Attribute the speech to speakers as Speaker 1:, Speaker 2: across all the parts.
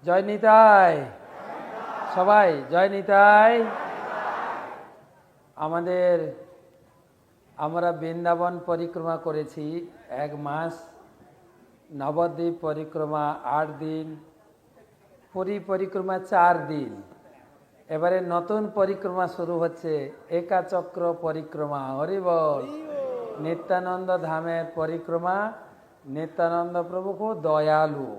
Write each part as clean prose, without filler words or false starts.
Speaker 1: জয় নিতাই। সবাই জয় নিতাই। আমরা বৃন্দাবন পরিক্রমা করেছি 1 মাস, নবদ্বীপ পরিক্রমা 8 দিন, পুরী পরিক্রমা 4 দিন। এবারে নতুন পরিক্রমা শুরু হচ্ছে, একাচক্র পরিক্রমা। হরি বল। নিত্যানন্দ ধামের পরিক্রমা। নিত্যানন্দ প্রভু খুব দয়ালু,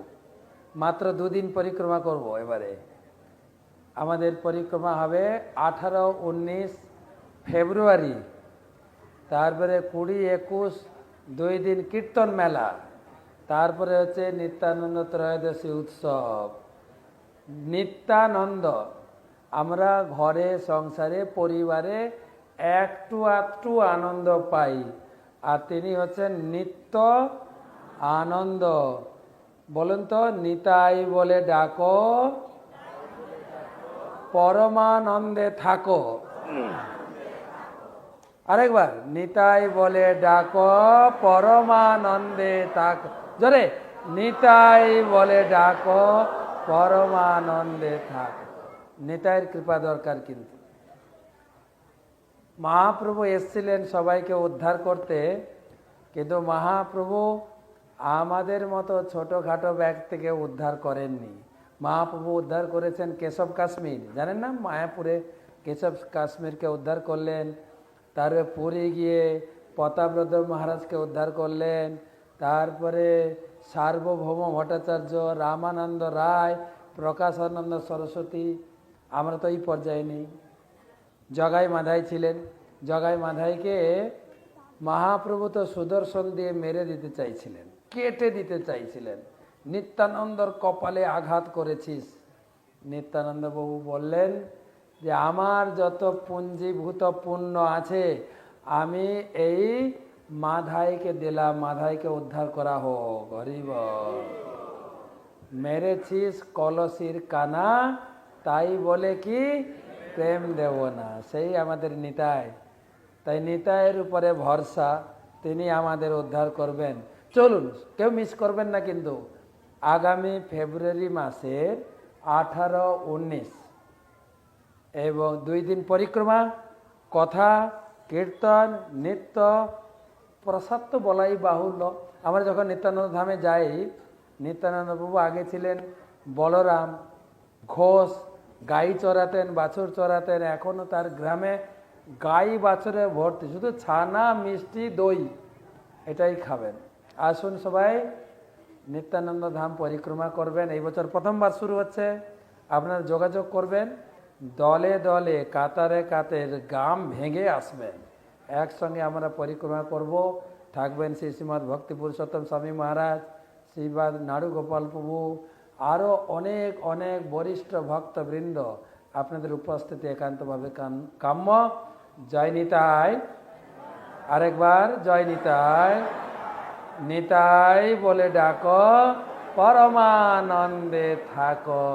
Speaker 1: মাত্র 2 দিন পরিক্রমা করব। এবারে আমাদের পরিক্রমা হবে 18-19 ফেব্রুয়ারি, তারপরে 20-21 2 দিন কীর্তন মেলা, তারপরে হচ্ছে নিত্যানন্দ ত্রয়োদশী উৎসব। নিত্যানন্দ আমরা ঘরে সংসারে পরিবারে একটু আধটু আনন্দ পাই, আর তিনি হচ্ছেন নিত্য আনন্দ। বলুন তো, নিতাই বলে ডাকো, পরমানন্দে থাকো। আরেকবার, নিতাই বলে ডাকো, পরমানন্দে থাকো। জোরে, নিতাই বলে ডাকো, পরমানন্দে থাকো। নিতাইয়ের কৃপা দরকার। কিন্তু মহাপ্রভু এসেছিলেন সবাইকে উদ্ধার করতে, কিন্তু মহাপ্রভু আমাদের মতো ছোটোখাটো ব্যক্তিকে উদ্ধার করেননি। মহাপ্রভু উদ্ধার করেছেন কেশব কাশ্মীর, জানেন না? মায়াপুরে কেশব কাশ্মীরকে উদ্ধার করলেন। তারপরে পুরী গিয়ে প্রতাপব্রত মহারাজকে উদ্ধার করলেন। তারপরে সার্বভৌম ভট্টাচার্য, রামানন্দ রায়, প্রকাশানন্দ সরস্বতী। আমরা তো এই পর্যায়ে নেই। জগাই মাধাই ছিলেন। জগাই মাধাইকে মহাপ্রভু তো সুদর্শন দিয়ে মেরে দিতে চাইছিলেন, কেটে দিতে চাইছিলেন। নিত্যানন্দর কপালে আঘাত করেছিস। নিত্যানন্দ বাবু বললেন যে আমার যত পুঞ্জীভূত পুণ্য আছে আমি এই মাধাইকে দিলাম, মাধাইকে উদ্ধার করা হোক। হরিব। মেরেছিস কলসির কানা, তাই বলে কি প্রেম দেব না। সেই আমাদের নিতাই। তাই নিতাইয়ের উপরে ভরসা, তিনি আমাদের উদ্ধার করবেন। চলুন, কেউ মিস করবেন না কিন্তু। আগামী ফেব্রুয়ারি মাসের 18-19 এবং 2 দিন পরিক্রমা, কথা, কীর্তন, নৃত্য, প্রসাদ তো বলাই বাহুল্য। আমরা যখন নিত্যানন্দ ধামে যাই, নিত্যানন্দ প্রভু আগে ছিলেন বলরাম ঘোষ, গাই চড়াতেন, বাছুর চড়াতেন। এখনও তার গ্রামে গাই বাছুরে ভর্তি, শুধু ছানা, মিষ্টি, দই, এটাই খাবেন। আসুন সবাই নিত্যানন্দ ধাম পরিক্রমা করবেন। এই বছর প্রথমবার শুরু হচ্ছে। আপনারা যোগাযোগ করবেন, দলে দলে কাতারে কাতারে গ্রাম ভেঙে আসবেন। একসঙ্গে আমরা পরিক্রমা করব। থাকবেন শ্রী শ্রীমৎ ভক্তি পুরুষোত্তম স্বামী মহারাজ, শ্রীবাদ নাড়ু গোপাল প্রভু, আরও অনেক অনেক বরিষ্ঠ ভক্তবৃন্দ। আপনাদের উপস্থিতি একান্তভাবে কাম্য। জয় নিতাই। আরেকবার, জয় নিতাই। নিতাই বলে ডাকো, পরমানন্দে থাকো।